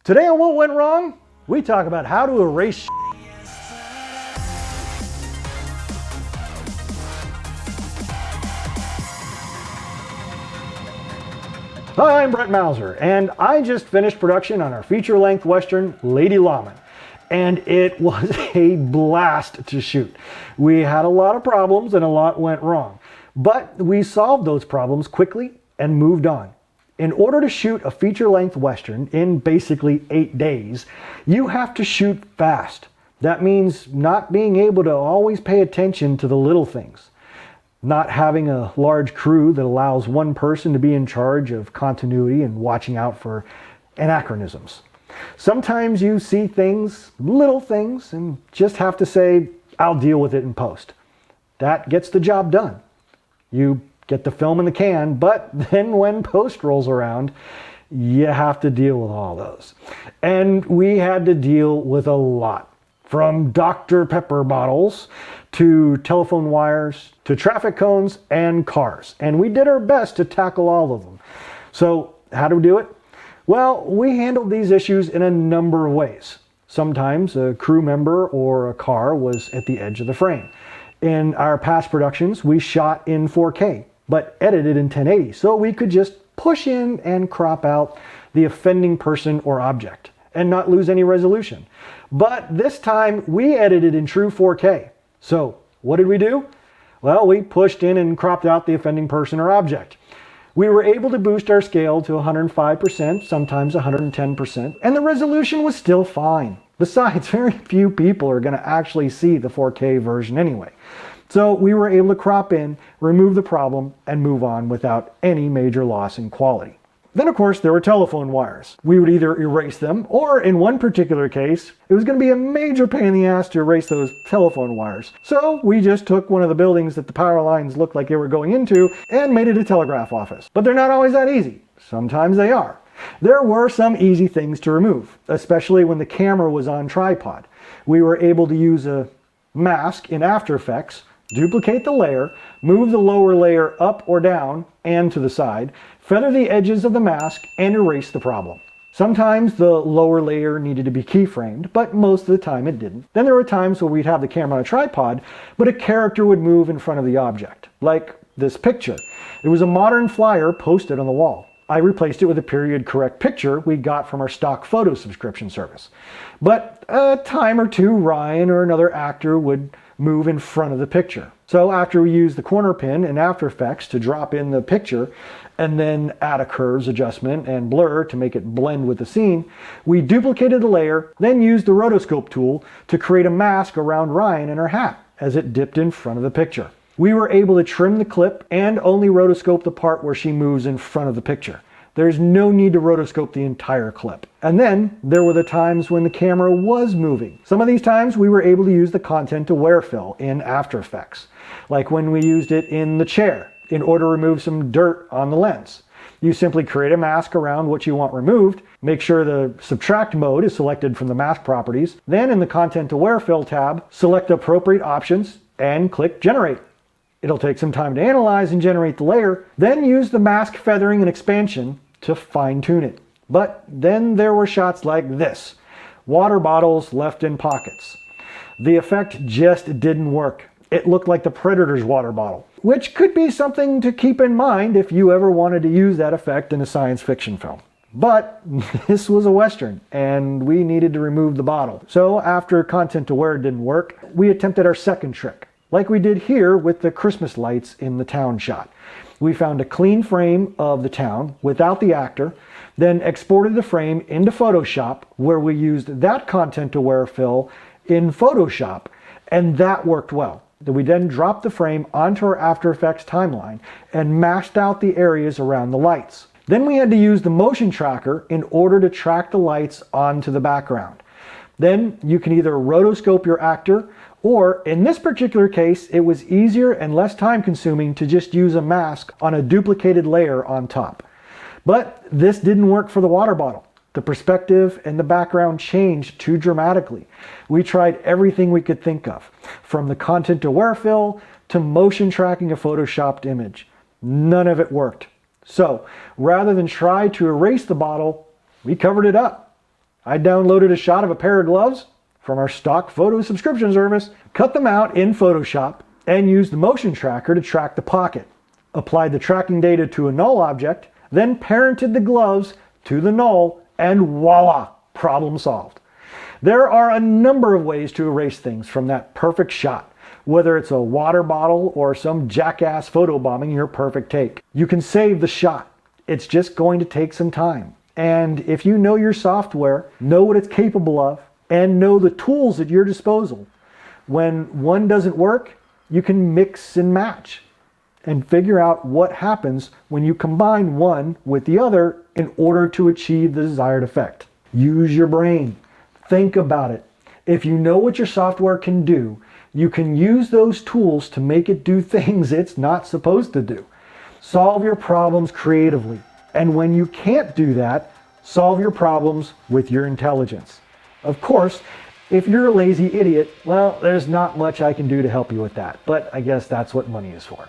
Today on What Went Wrong, we talk about how to erase Hi, I'm Brett Mauser, and I just finished production on our feature-length Western, Lady Lawman. And it was a blast to shoot. We had a lot of problems and a lot went wrong, but we solved those problems quickly and moved on. In order to shoot a feature-length Western in basically 8 days, you have to shoot fast. That means not being able to always pay attention to the little things. Not having a large crew that allows one person to be in charge of continuity and watching out for anachronisms. Sometimes you see things, little things, and just have to say, I'll deal with it in post. That gets the job done. You get the film in the can, but then when post rolls around, you have to deal with all those. And we had to deal with a lot. From Dr. Pepper bottles, to telephone wires, to traffic cones, and cars. And we did our best to tackle all of them. So how do we do it? Well, we handled these issues in a number of ways. Sometimes a crew member or a car was at the edge of the frame. In our past productions, we shot in 4K, but edited in 1080, so we could just push in and crop out the offending person or object and not lose any resolution. But this time we edited in true 4K. So what did we do? Well, we pushed in and cropped out the offending person or object. We were able to boost our scale to 105%, sometimes 110%, and the resolution was still fine. Besides, very few people are going to actually see the 4K version anyway. So we were able to crop in, remove the problem, and move on without any major loss in quality. Then, of course, there were telephone wires. We would either erase them, or in one particular case, it was going to be a major pain in the ass to erase those telephone wires. So we just took one of the buildings that the power lines looked like they were going into and made it a telegraph office. But they're not always that easy. Sometimes they are. There were some easy things to remove, especially when the camera was on tripod. We were able to use a mask in After Effects, duplicate the layer, move the lower layer up or down and to the side, feather the edges of the mask, and erase the problem. Sometimes the lower layer needed to be keyframed, but most of the time it didn't. Then there were times where we'd have the camera on a tripod, but a character would move in front of the object, like this picture. It was a modern flyer posted on the wall. I replaced it with a period correct picture we got from our stock photo subscription service. But a time or two, Ryan or another actor would move in front of the picture. So after we used the corner pin in After Effects to drop in the picture and then add a curves adjustment and blur to make it blend with the scene, we duplicated the layer, then used the rotoscope tool to create a mask around Ryan and her hat as it dipped in front of the picture. We were able to trim the clip and only rotoscope the part where she moves in front of the picture. There's no need to rotoscope the entire clip. And then there were the times when the camera was moving. Some of these times we were able to use the content aware fill in After Effects, like when we used it in the chair in order to remove some dirt on the lens. You simply create a mask around what you want removed, make sure the subtract mode is selected from the mask properties, then in the content aware fill tab, select the appropriate options and click generate. It'll take some time to analyze and generate the layer, then use the mask feathering and expansion to fine-tune it. But then there were shots like this, water bottles left in pockets. The effect just didn't work. It looked like the Predator's water bottle, which could be something to keep in mind if you ever wanted to use that effect in a science fiction film. But this was a Western, and we needed to remove the bottle. So after content aware didn't work, we attempted our second trick, like we did here with the Christmas lights in the town shot. We found a clean frame of the town without the actor, then exported the frame into Photoshop, where we used that content aware fill in Photoshop, and that worked well. We then dropped the frame onto our After Effects timeline and masked out the areas around the lights. Then we had to use the motion tracker in order to track the lights onto the background. Then you can either rotoscope your actor, or in this particular case, it was easier and less time consuming to just use a mask on a duplicated layer on top. But this didn't work for the water bottle. The perspective and the background changed too dramatically. We tried everything we could think of, from the content aware fill to motion tracking a photoshopped image. None of it worked. So rather than try to erase the bottle, we covered it up. I downloaded a shot of a pair of gloves from our stock photo subscription service, cut them out in Photoshop, and used the motion tracker to track the pocket. Applied the tracking data to a null object, then parented the gloves to the null, and voila, problem solved. There are a number of ways to erase things from that perfect shot, whether it's a water bottle or some jackass photobombing your perfect take. You can save the shot. It's just going to take some time. And if you know your software, know what it's capable of, and know the tools at your disposal, when one doesn't work, you can mix and match and figure out what happens when you combine one with the other in order to achieve the desired effect. Use your brain. Think about it. If you know what your software can do, you can use those tools to make it do things it's not supposed to do. Solve your problems creatively. And when you can't do that, solve your problems with your intelligence. Of course, if you're a lazy idiot, well, there's not much I can do to help you with that. But I guess that's what money is for.